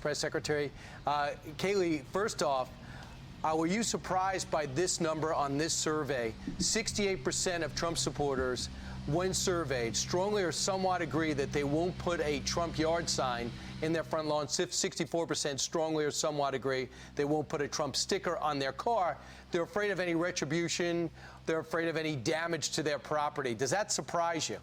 Press Secretary. Kayleigh, first off, were you surprised by this number on this survey? 68% of Trump supporters, when surveyed, strongly or somewhat agree that they won't put a Trump yard sign in their front lawn. 64% strongly or somewhat agree they won't put a Trump sticker on their car. They're afraid of any retribution. They're afraid of any damage to their property. Does that surprise you?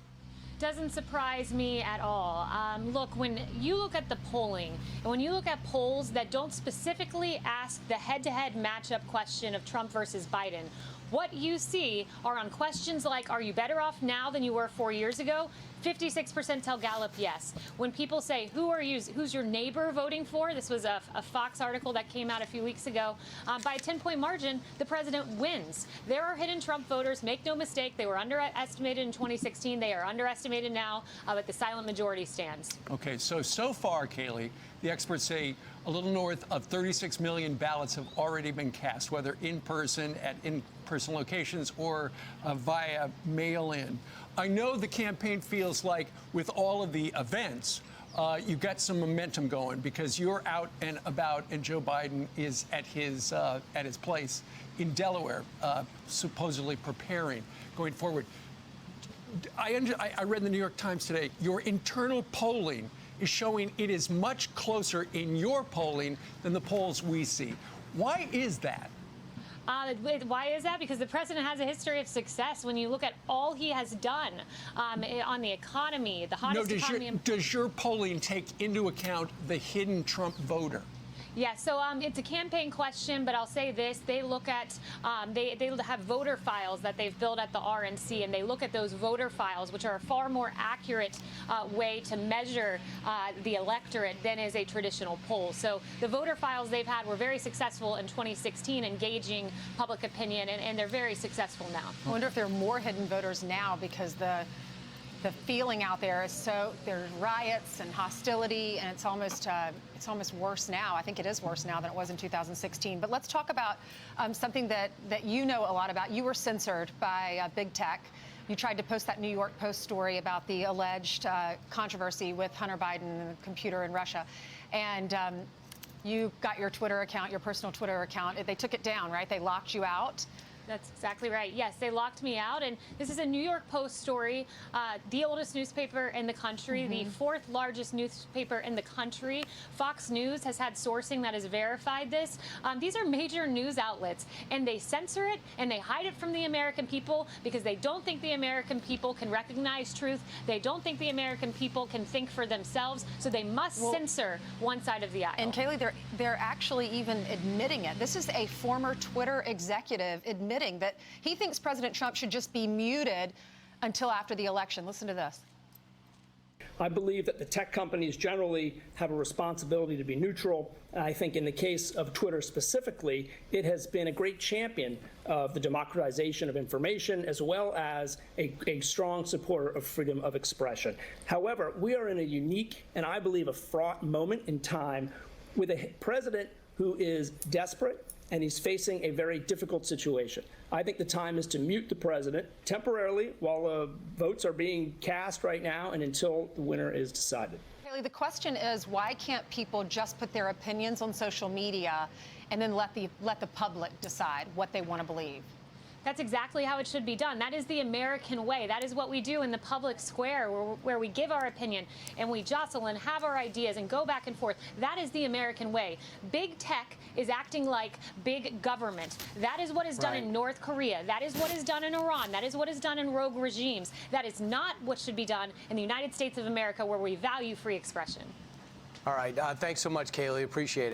Doesn't surprise me at all. Look, when you look at the polling, and when you look at polls that don't specifically ask the head-to-head matchup question of Trump versus Biden, what you see are on questions like, are you better off now than you were 4 years ago? 56% tell Gallup yes. When people say, who's your neighbor voting for? This was a Fox article that came out a few weeks ago. By a 10-point margin, the president wins. There are hidden Trump voters. Make no mistake, they were underestimated in 2016. They are underestimated now, but the silent majority stands. Okay, so far, Kayleigh, the experts say a little north of 36 million ballots have already been cast, whether in person at in-person locations or via mail-in. I know the campaign feels like with all of the events, you've got some momentum going because you're out and about, and Joe Biden is at his place in Delaware, supposedly preparing going forward. I read in the New York Times today, your internal polling is showing it is much closer in your polling than the polls we see. Why is that? Why is that? Because the president has a history of success. When you look at all he has done on the economy, the hottest economy. Does your polling take into account the hidden Trump voter? Yeah, so it's a campaign question, but I'll say this. They look at, they have voter files that they've built at the RNC, and they look at those voter files, which are a far more accurate way to measure the electorate than is a traditional poll. So the voter files they've had were very successful in 2016, engaging public opinion, and they're very successful now. I wonder if there are more hidden voters now because the feeling out there is there's riots and hostility, and it's almost worse now. I think it is worse now than it was in 2016. But let's talk about something that you know a lot about. You were censored by big tech. You tried to post that New York Post story about the alleged controversy with Hunter Biden and the computer in Russia. And you got your Twitter account, your personal Twitter account. They took it down, right? They locked you out. That's exactly right. Yes, they locked me out. And this is a New York Post story, the oldest newspaper in the country, the fourth largest newspaper in the country. Fox News has had sourcing that has verified this. These are major news outlets, and they censor it and they hide it from the American people because they don't think the American people can recognize truth. They don't think the American people can think for themselves. So they must censor one side of the aisle. And Kayleigh, they're actually even admitting it. This is a former Twitter executive admitting that he thinks President Trump should just be muted until after the election. Listen to this. I believe that the tech companies generally have a responsibility to be neutral. I think in the case of Twitter specifically, it has been a great champion of the democratization of information as well as a strong supporter of freedom of expression. However, we are in a unique and I believe a fraught moment in time with a president who is desperate, and he's facing a very difficult situation. I think the time is to mute the president temporarily while votes are being cast right now and until the winner is decided. Kayleigh, the question is, why can't people just put their opinions on social media and then let the public decide what they want to believe? That's exactly how it should be done. That is the American way. That is what we do in the public square, where we give our opinion and we jostle and have our ideas and go back and forth. That is the American way. Big tech is acting like big government. That is what is done in North Korea. That is what is done in Iran. That is what is done in rogue regimes. That is not what should be done in the United States of America, where we value free expression. All right. Thanks so much, Kayleigh. Appreciate it.